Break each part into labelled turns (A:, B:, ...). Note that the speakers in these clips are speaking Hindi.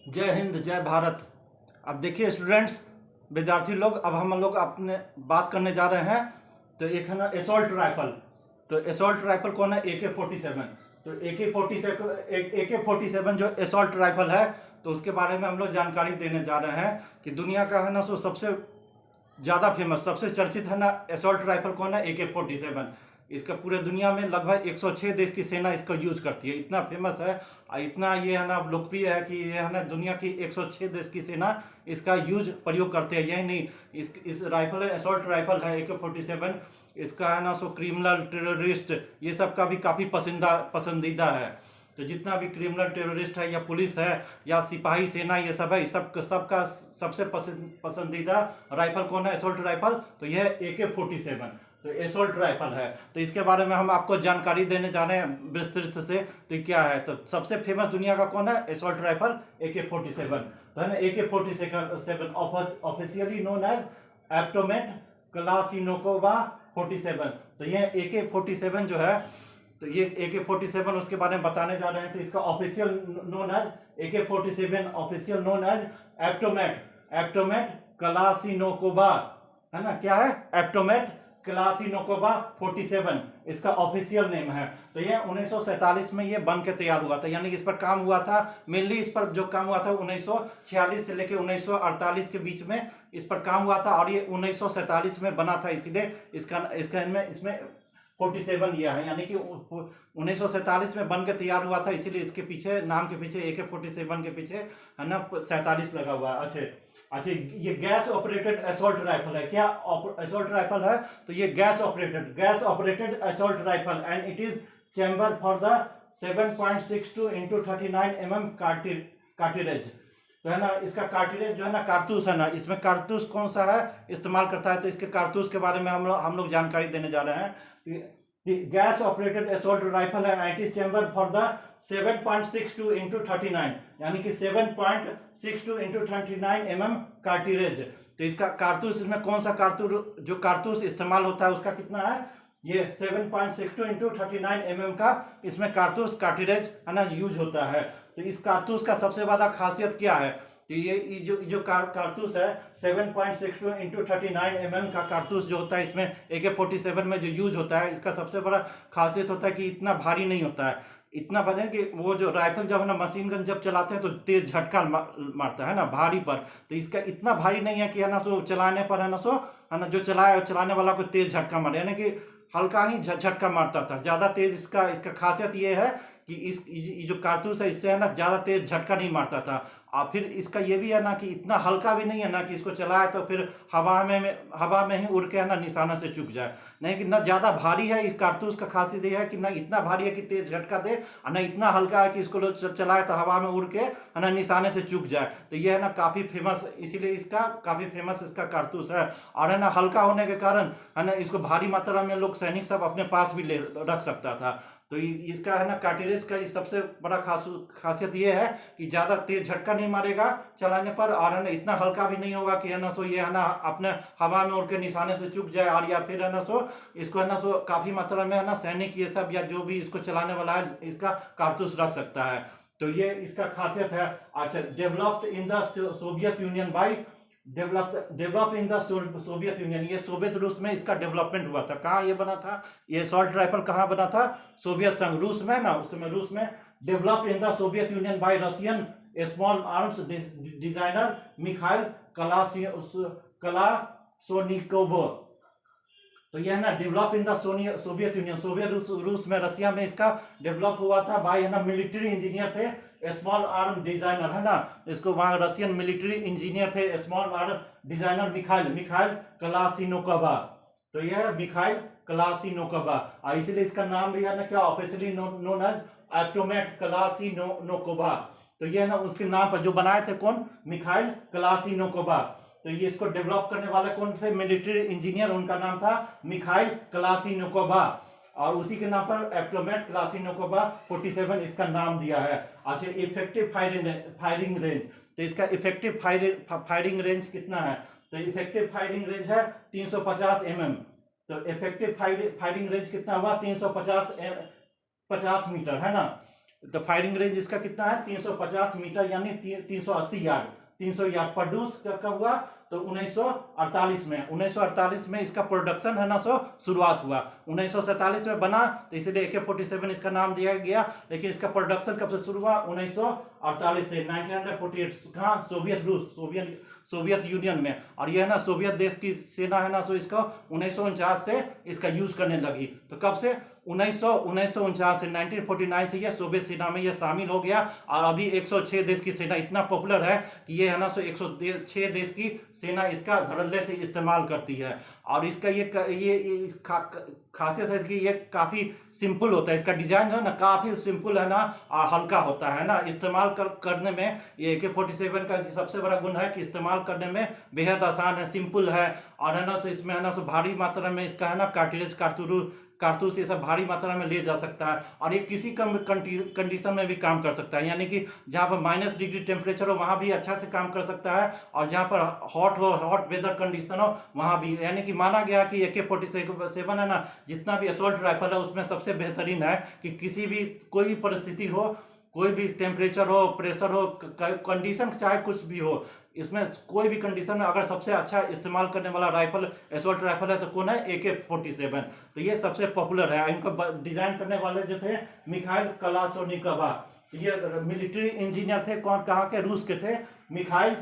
A: जय हिंद जय भारत। अब देखिए स्टूडेंट्स, विद्यार्थी लोग, अब हम लोग अपने बात करने जा रहे हैं। तो एक है ना एसॉल्ट राइफल। तो एसॉल्ट राइफल कौन है? AK-47। तो AK-47 जो एसॉल्ट राइफल है, तो उसके बारे में हम लोग जानकारी देने जा रहे हैं कि दुनिया का है ना सो सबसे ज़्यादा फेमस, सबसे चर्चित है ना एसॉल्ट राइफल कौन है? AK-47। इसका पूरे दुनिया में लगभग 106 देश की सेना इसका यूज करती है। इतना फेमस है और इतना ये है ना लोकप्रिय है कि ये है ना दुनिया की 106 देश की सेना इसका यूज प्रयोग करते हैं। यही नहीं, इस राइफल है, एसॉल्ट राइफल है AK-47, इसका है ना सो क्रिमिनल, टेररिस्ट, ये सब का भी काफ़ी पसंदीदा है। तो जितना भी क्रिमिनल, टेररिस्ट है या पुलिस है या सिपाही सेना, ये सब है, सबका सबसे पसंदीदा राइफल कौन है? Assault rifle. तो यह AK-47 तो एसॉल्ट राइफल है। तो इसके बारे में हम आपको जानकारी देने जा रहे हैं विस्तृत से। तो क्या है? तो सबसे फेमस दुनिया का कौन है? Assault rifle AK-47। तो है ना AK-47 officially known as Avtomat क्लाशिनकोवा 47। तो यह AK-47 जो है, तो ये AK-47 उसके बारे में बताने जा रहे हैं। तो इसका official known as AK-47, official known as Avtomat Kalashnikova, है ना? क्या है? एप्टोमेट क्लाशिनकोवा 47 इसका ऑफिशियल नेम है। तो ये 1947 में ये बन के तैयार हुआ था, यानी इस पर काम हुआ था। मेनली इस पर जो काम हुआ था 1946 से लेकर 1948 के बीच में इस पर काम हुआ था, और ये 1947 में बना था, इसीलिए इसका इसमें 47 लिया है, यानी कि 1947 में बन के तैयार हुआ था, इसीलिए इसके पीछे, नाम के पीछे, AK-47 के पीछे है ना 47 लगा हुआ है। अच्छा, ये गैस ऑपरेटेड एसॉल्ट राइफल है। क्या एसॉल्ट राइफल है? तो ये gas operated assault rifle, and it is chamber for the 7.62 into 39 mm cartilage. तो है ना, इसका कार्टिलेज जो है ना, कारतूस है ना, इसमें कारतूस कौन सा है इस्तेमाल करता है? तो इसके कारतूस के बारे में हम लोग जानकारी देने जा रहे हैं। गैस ऑपरेटेड एसॉल्ट राइफल है, and it is chamber for the 7.62 into 39, यानी कि 7.62 into 39 mm कार्टिलेज। तो इसका कारतूस, इसमें कौन सा कारतूस इस्तेमाल होता है, उसका कितना है? ये 7.62 into 39 mm का इसमें कार्टिलेज है ना यूज होता है। तो इस कारतूस का सबसे बड़ा खासियत क्या है? तो ये जो कारतूस है 7.62 into 39 mm का कारतूस जो होता है, इसमें AK-47 में जो यूज होता है, इसका सबसे बड़ा खासियत होता है कि इतना भारी नहीं होता है। इतना बड़ा है कि वो जो राइफल जब है ना मशीन गन जब चलाते हैं तो तेज झटका मारता है ना भारी पर। तो इसका इतना भारी नहीं है कि है ना सो चलाने पर है ना सो है ना जो चलाने वाला को तेज झटका मारे, यानी कि हल्का ही झटका मारता था। ज़्यादा तेज इसका खासियत ये है कि ये जो कारतूस है, इससे है ना ज़्यादा तेज झटका नहीं मारता था। और फिर इसका ये भी है ना कि इतना हल्का भी नहीं है ना कि इसको चलाए तो फिर हवा में ही उड़ के है ना निशाना से चूक जाए। नहीं कि ना ज़्यादा भारी है, इस कारतूस का खासियत ये है कि ना इतना भारी है कि तेज झटका दे, और ना इतना हल्का है कि इसको चलाए तो हवा में उड़ के है ना निशाने से चूक जाए। तो ये है ना काफ़ी फेमस, इसीलिए इसका काफ़ी फेमस इसका कारतूस है। और है ना हल्का होने के कारण है ना इसको भारी मात्रा में लोग सैनिक सब अपने पास भी ले रख सकता था। तो इसका है ना कार्टिलेज का सबसे बड़ा खासियत ये है कि ज़्यादा तेज झटका नहीं मारेगा चलाने पर, और है ना इतना हल्का भी नहीं होगा कि है ना सो ये है ना अपने हवा में उड़ के निशाने से चूक जाए, और या फिर है ना सो इसको है ना सो काफ़ी मात्रा में है ना सैनिक ये सब या जो भी इसको चलाने वाला है इसका कारतूस रख सकता है। तो ये इसका खासियत है। अच्छा, developed in the Soviet union by develop in the Soviet union, ये सोवियत रूस में इसका डेवलपमेंट हुआ था। कहाँ ये बना था? ये असॉल्ट राइफल कहाँ बना था? सोवियत संघ, रूस में ना, उस समय रूस में। Develop in the Soviet Union by Russian small arms designer Mikhail Kalashnikov. तो यह है ना develop in the Soviet Union, Soviet रूस में, रसिया में इसका डेवलप हुआ था बाय है ना मिलिट्री इंजीनियर थे, स्मॉल आर्म डिजाइनर, है ना, इसको वहाँ रशियन मिलिट्री इंजीनियर थे, स्मॉल आर्म डिजाइनर मिखाइल क्लाशिनकोवा। तो यह है मिखाइल क्लाशिनकोवा, और इसलिए इसका नाम भी है ना क्या ऑफिशियली नोन एज एप्टोमेट क्लाशिनकोवा। तो ये है ना उसके नाम पर जो बनाए थे कौन? मिखाइल क्लाशिनकोवा। तो ये इसको डेवलप करने वाले कौन से? मिलिट्री इंजीनियर, उनका नाम था मिखाइल क्लाशिनकोवा, और उसी के नाम पर एप्टोमेट क्लाशिनकोवा 47 इसका नाम दिया है। अच्छा, इफेक्टिव फायरिंग रेंज, तो इसका इफेक्टिव फायरिंग रेंज कितना है? तो इफेक्टिव फायरिंग रेंज है 350 mm। तो इफेक्टिव फायरिंग रेंज कितना हुआ? 350 50 मीटर, है ना। तो फायरिंग रेंज इसका कितना है 350 मीटर यानी 380 यार्ड, 300 यार्ड प्रोड्यूस कब हुआ तो 1948 में। 1948 में इसका प्रोडक्शन है ना सो शुरुआत हुआ। 1947 में बना तो इसलिए AK-47 इसका नाम दिया गया, लेकिन इसका प्रोडक्शन कब से शुरू हुआ 1948 से 1948 कहाँ सोवियत रूस सोवियत यूनियन में। और यह है ना सोवियत देश की सेना है ना सो इसको 1949 से इसका यूज करने लगी। तो कब से 1949 से 1949 से यह सोवियत सेना में यह शामिल हो गया। और अभी 106 देश की सेना इतना पॉपुलर है कि ये है ना सो 106 देश की सेना इसका धड़ल्ले से इस्तेमाल करती है। और इसका ये खासियत है कि ये काफ़ी सिंपल होता है, इसका डिजाइन है ना काफ़ी सिंपल है ना और हल्का होता है ना इस्तेमाल करने में। ये AK-47 का सबसे बड़ा गुण है कि इस्तेमाल करने में बेहद आसान है, सिंपल है। और है ना सो इसमें है ना सो भारी मात्रा में इसका है ना कार्टिलेज कारतूस ये सब भारी मात्रा में ले जा सकता है। और ये किसी कम कंडीशन में भी काम कर सकता है, यानी कि जहाँ पर -डिग्री टेम्परेचर हो वहाँ भी अच्छा से काम कर सकता है, और जहाँ पर हॉट वेदर कंडीशन हो वहाँ भी। यानी कि माना गया कि AK-47 है ना जितना भी असॉल्ट राइफल है उसमें सबसे बेहतरीन है कि किसी भी कोई भी परिस्थिति हो, कोई भी टेम्परेचर हो, प्रेशर हो, कंडीशन चाहे कुछ भी हो, इसमें कोई भी कंडीशन में अगर सबसे अच्छा इस्तेमाल करने वाला राइफल असॉल्ट राइफल है तो कौन है AK-47। तो ये सबसे पॉपुलर है। इनको डिजाइन करने वाले जो थे मिखाइल कलाशनिकोव, ये मिलिट्री इंजीनियर थे, कौन कहाँ के रूस के थे, मिखाइल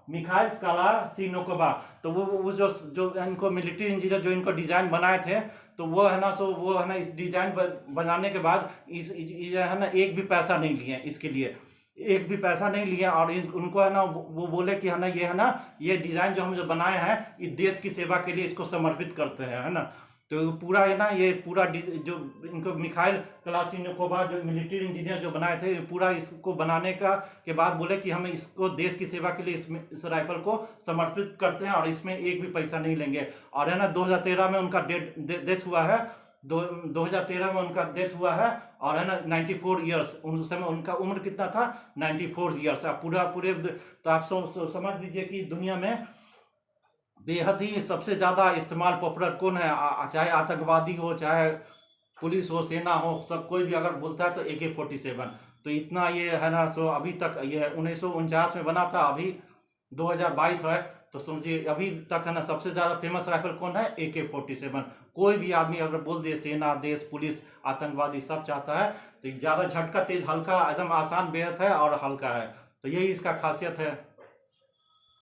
A: मिखाइल कलाशिनोकोव। तो वो जो इनको मिलिट्री इंजीनियर जो इनको डिजाइन बनाए थे, तो वो है ना सो वो है ना इस डिजाइन बनाने के बाद ये है ना एक भी पैसा नहीं लिए इसके लिए, एक भी पैसा नहीं लिया। और उनको है ना वो बोले कि है ना ये डिजाइन जो हम जो बनाए हैं इस देश की सेवा के लिए इसको समर्पित करते हैं, है ना। तो पूरा है ना ये पूरा जो इनको मिखाइल कलाशिनकोव जो मिलिट्री इंजीनियर जो बनाए थे, पूरा इसको बनाने के बाद बोले कि हम इसको देश की सेवा के लिए इस राइफल को समर्पित करते हैं और इसमें एक भी पैसा नहीं लेंगे। और है ना 2013 में उनका डेथ हुआ है, 2013 में उनका डेथ हुआ है। और है ना 94 ईयर्स, उस समय उनका उम्र कितना था 94 ईयर्स। आप पूरे तो आप समझ लीजिए कि दुनिया में बेहद ही सबसे ज़्यादा इस्तेमाल पॉपुलर कौन है, चाहे आतंकवादी हो, चाहे पुलिस हो, सेना हो, सब कोई भी अगर बोलता है तो AK-47। तो इतना ये है ना सो अभी तक ये 1949 में बना था, अभी 2022 है, तो समझिए अभी तक है ना सबसे ज़्यादा फेमस राइफल कौन है AK-47। कोई भी आदमी अगर बोल दे सेना, देश, पुलिस, आतंकवादी सब चाहता है, तो ज़्यादा झटका तेज, हल्का, एकदम आसान बेहद है और हल्का है। तो यही इसका खासियत है।